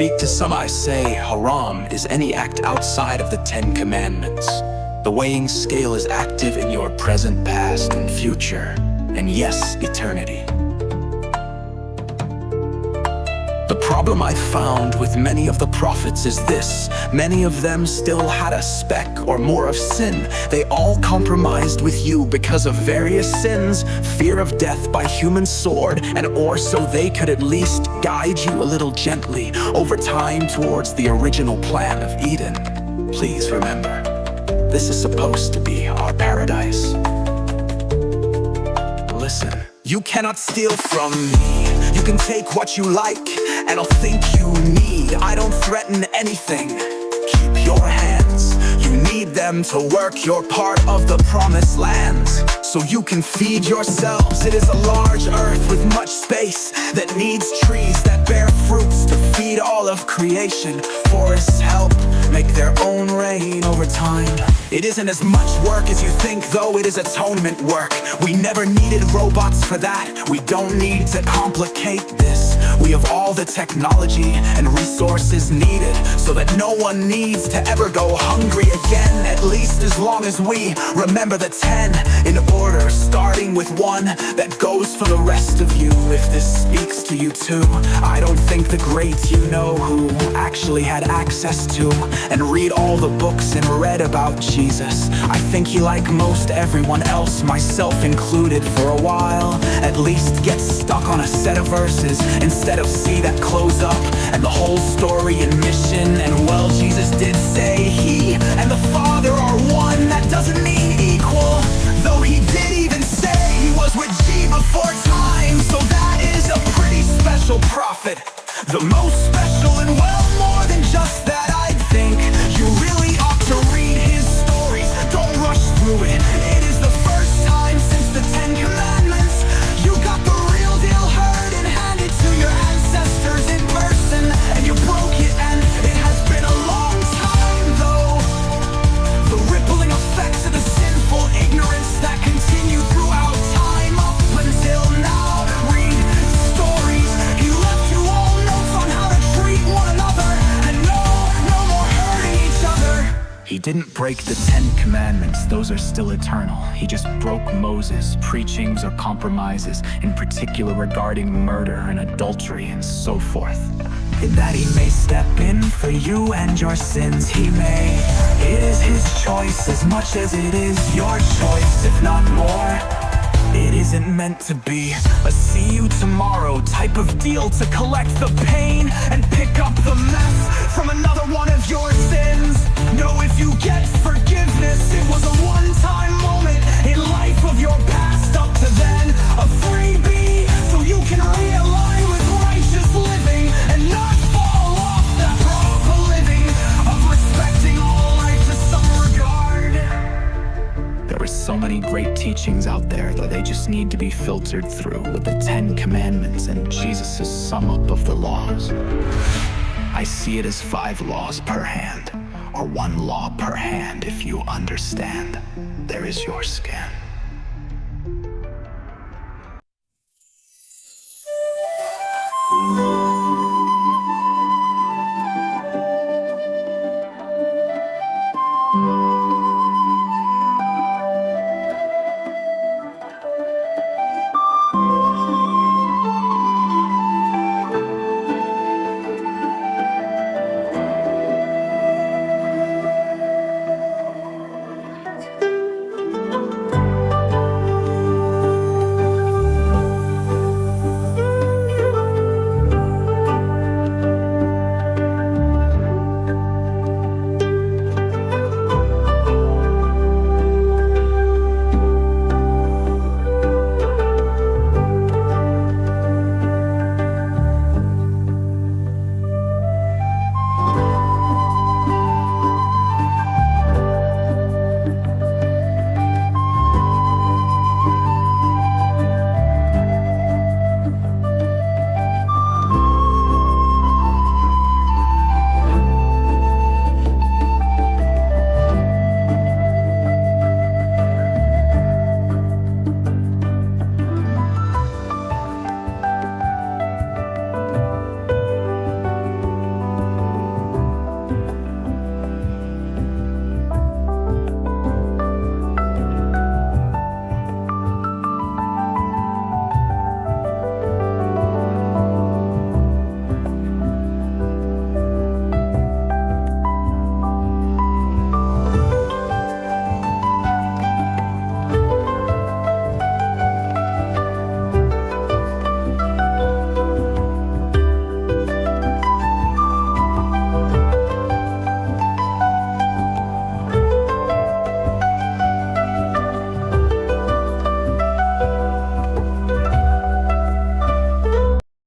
speak to some, I say haram is any act outside of the 10 Commandments. The weighing scale is active in your present, past, and future, and yes, eternity. The problem I found with many of the prophets is this: many of them still had a speck or more of sin. They all compromised with you because of various sins, fear of death by human sword, and or so they could at least guide you a little gently over time towards the original plan of Eden. Please remember, this is supposed to be our paradise. Listen, you cannot steal from me. You can take what you like, and I'll think you need. I don't threaten anything. Keep your hands. You need them to work your part of the promised lands, so you can feed yourselves. It is a large earth with much space that needs trees that bear fruits to feed all of creation. Forests help make their own rain over time. It isn't as much work as you think, though it is atonement work. We never needed robots for that. We don't need to complicate this. We have all the technology and resources needed so that no one needs to ever go hungry again, at least as long as we remember the 10 in order, starting with 1 that goes for the rest of you. If this speaks to you too, I don't think the great you know who actually had access to and read all the books and read about Jesus. I think he, like most everyone else, myself included, for a while at least gets stuck on a set of verses instead of see that close up and the whole story and mission. And well, Jesus did say he and the Father are one. That doesn't mean equal, though he did even say he was with G before time. So that is a pretty special prophet, the most special, and well, more than just that. I think you really ought to read his stories. Don't rush through it. It is the first time since the 10 Commandments you got the real deal heard and handed to your ancestors in person, and you broke it, and it has been a long time, though. The rippling effects of the sinful ignorance that continue throughout time up until now. Read stories. He left you all notes on how to treat one another, and no more hurting each other. He didn't break the 10 Commandments, those are still eternal. He just broke Moses' preachings or compromises, in particular regarding murder and adultery and so forth. In that he may step in for you and your sins, he may. It is his choice as much as it is your choice, if not more. It isn't meant to be a see you tomorrow type of deal to collect the pain and pick up the mess from another one of your sins. No, if you get forgiveness, it was a one-time moment in life of your past up to then, a freebie, so you can realign with righteous living and not fall off that proper living of respecting all life to some regard. There are so many great teachings out there that they just need to be filtered through with the 10 Commandments and Jesus' sum up of the laws. I see it as 5 laws per hand, or 1 law per hand if you understand. There is your scan.